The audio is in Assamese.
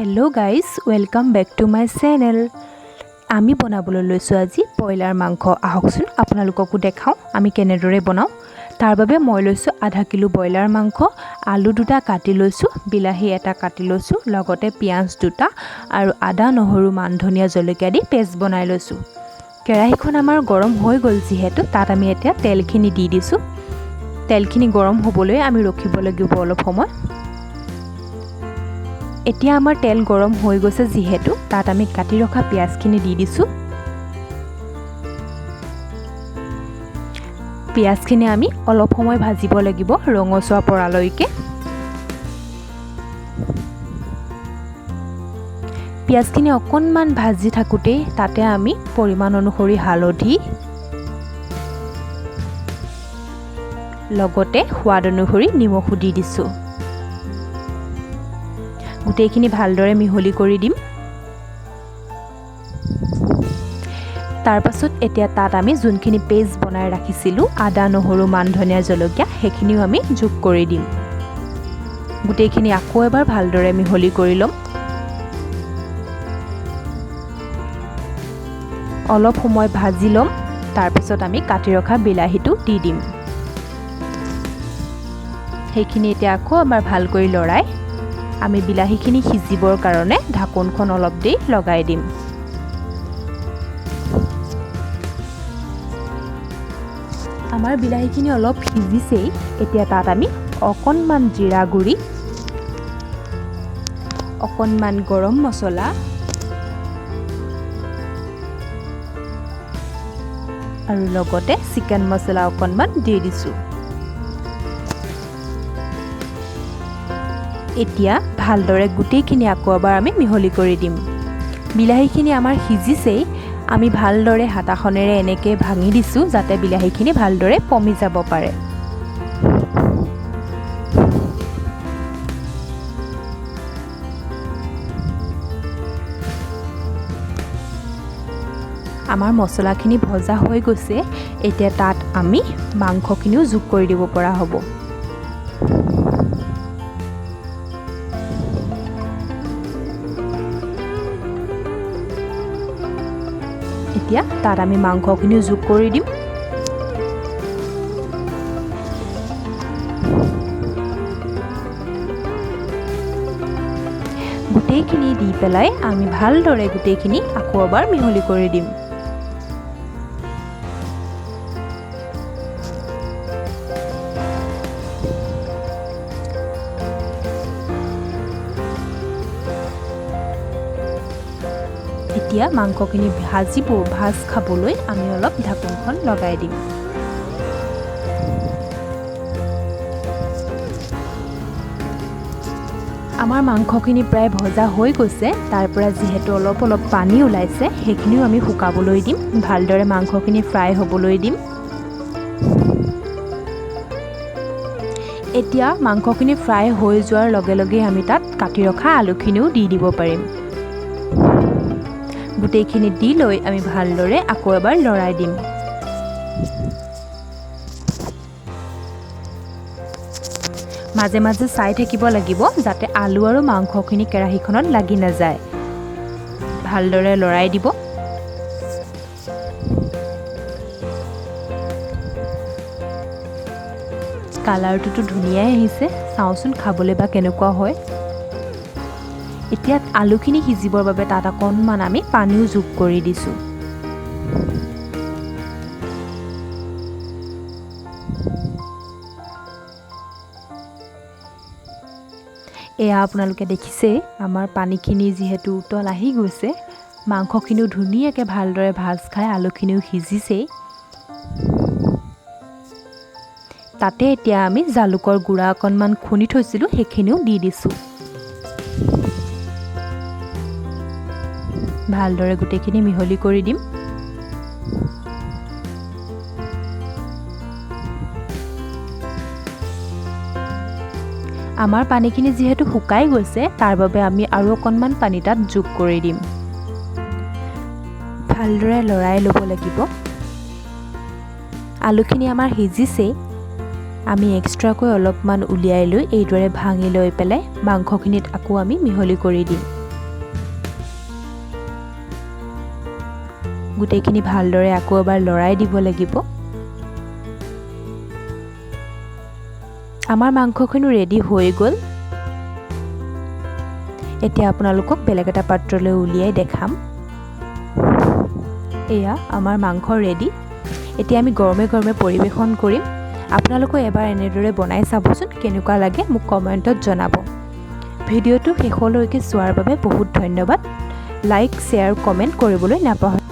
Hello guys, welcome back to my channel. আমি বনাবলৈ লৈছো আজি ব্ৰইলাৰ মাংস আহকচোন আপোনালোককো দেখাও আমি কেনেদৰে বনাও তাৰ বাবে মই লৈছো আধা কিলো ব্ৰইলাৰ মাংস আলু দুটা কাটি লৈছো বিলাহী এটা কাটি লৈছো লগতে পিয়াজ দুটা আৰু আদা নহৰু মান ধনিয়া জলকীয়া দি পেষ্ট বনাই লৈছো কেৰাহীখন আমাৰ গৰম হৈ গল যিহেতু তাত আমি এতিয়া তেলখিনি দি দিছো তেলখিনি গৰম হ'বলৈ আমি ৰখিব লাগিব অলপ সময় এতিয়া আমাৰ তেল গৰম হৈ গৈছে যিহেতু তাত আমি কাটি ৰখা পিয়াজখিনি দি দিছো পিয়াজখিনি আমি অলপ সময় ভাজিব লাগিব ৰঙচুৱা পৰালৈকে পিয়াজখিনি অকনমান ভাজি থাকুতে তাতে আমি পৰিমাণ অনুসৰি হালধি লগতে সোৱাদ অনুসৰি নিমখ দি দিছো গুটেইখিনি ভালদৰে মিহলি কৰি দিম তাৰ পাছত এতিয়া তাত আমি যোনখিনি পেষ্ট বনাই ৰাখিছিলো আদা নহৰু মান ধনিয়া জলকীয়া হেখিনিও আমি যোগ কৰি দিম গুটেইখিনি আকৌ এবাৰ ভালদৰে মিহলি কৰি লম অলপ সময় ভাজি লম তাৰ পাছত আমি কাটি ৰখা বিলাহীটো দি দিম হেখিনি এতিয়া আকৌ এবাৰ ভালকৈ লৰাই আমি বিলাহীখিনি সিজিবৰ কাৰণে ঢাকনখন অলপ দেই লগাই দিম আমাৰ বিলাহীখিনি অলপ সিজিছে এতিয়া তাত আমি অকনমান জিৰা গুৰি অকনমান গৰম মছলা আৰু লগতে চিকেন মছলা অকনমান দি দিছো এতিয়া ভালদৰে গুটেইখিনি আকৌ এবাৰ আমি মিহলি কৰি দিম বিলাহীখিনি আমাৰ সিজিছে আমি ভালদৰে হাতাখনেৰে এনেকৈ ভাঙি দিছো যাতে বিলাহীখিনি ভালদৰে পমি যাব পাৰে আমাৰ মছলাখিনি ভজা হৈ গৈছে এতিয়া তাত আমি মাংসখিনিও যোগ কৰি দিব পৰা হ'ব এতিয়া তাত আমি মাংসখিনি যোগ কৰি দিম গুটেইখিনি দি পেলাই আমি ভালদৰে গুটেইখিনি আকৌ এবাৰ মিহলি কৰি দিম এতিয়া মাংসখিনি ভাজ খাবলৈ আমি অলপ ঢাকনখন লগাই দিম আমাৰ মাংসখিনি প্ৰায় ভজা হৈ গৈছে তাৰ পৰা যিহেতু অলপ পানী ওলাইছে হেখিনিও আমি শুকাবলৈ দিম ভালদৰে মাংসখিনি ফ্ৰাই হ'বলৈ দিম এতিয়া মাংসখিনি ফ্ৰাই হৈ যোৱাৰ লগে লগে আমি তাত কাটি ৰখা আলুখিনিও দি দিব পাৰিম গুটেইখিনি দি লৈ আমি ভালদৰে আকৌ এবাৰ লৰাই দিম মাজে মাজে চাই থাকিব লাগিব যাতে আলু আৰু মাংসখিনি কেৰাহীখনত লাগি নাযায় ভালদৰে লৰাই দিব কালাৰটো ধুনীয়াই আহিছে চাওচোন খাবলৈ বা কেনেকুৱা হয় এতিয়া আলুখিনি সিজিবৰ বাবে তাত অকণমান আমি পানীও যোগ কৰি দিছো এয়া আপোনালোকে দেখিছে আমাৰ পানীখিনি যিহেতু উতল আহি গৈছে মাংসখিনিও ধুনীয়াকৈ ভালদৰে ভাজ খাই আলুখিনিও সিজিছে তাতে এতিয়া আমি জালুকৰ গুড়া অকণমান খুন্দি থৈছিলোঁ সেইখিনিও দি দিছোঁ ভালদৰে গুটেইখিনি মিহলি কৰি দিম আমাৰ পানীখিনি যিহেতু শুকাই গৈছে তাৰ বাবে আমি আৰু অকণমান পানী তাত যোগ কৰি দিম ভালদৰে লৰাই ল'ব লাগিব আলুখিনি আমাৰ সিজিছে আমি এক্সট্ৰাকৈ অলপমান উলিয়াই লৈ এইদৰে ভাঙি লৈ পেলাই মাংসখিনিত আকৌ আমি মিহলি কৰি দিম গোটেইখিনি ভালদৰে আকৌ এবাৰ লৰাই দিব লাগিব। আমাৰ মাংসখিনি ৰেডি হৈ গ'ল। এতিয়া আপোনালোকক বেলেগ এটা পাত্ৰলৈ উলিয়াই দেখাম। এয়া আমাৰ মাংস ৰেডি। এতিয়া আমি গৰমে গৰমে পৰিৱেশন কৰিম। আপোনালোকে এবাৰ এনেদৰে বনাই চাবচোন, কেনেকুৱা লাগে মোক কমেণ্টত জনাব। ভিডিঅ'টো শেষলৈকে চোৱাৰ বাবে বহুত ধন্যবাদ। লাইক, শ্বেয়াৰ, কমেণ্ট কৰিবলৈ নাপাহৰিব।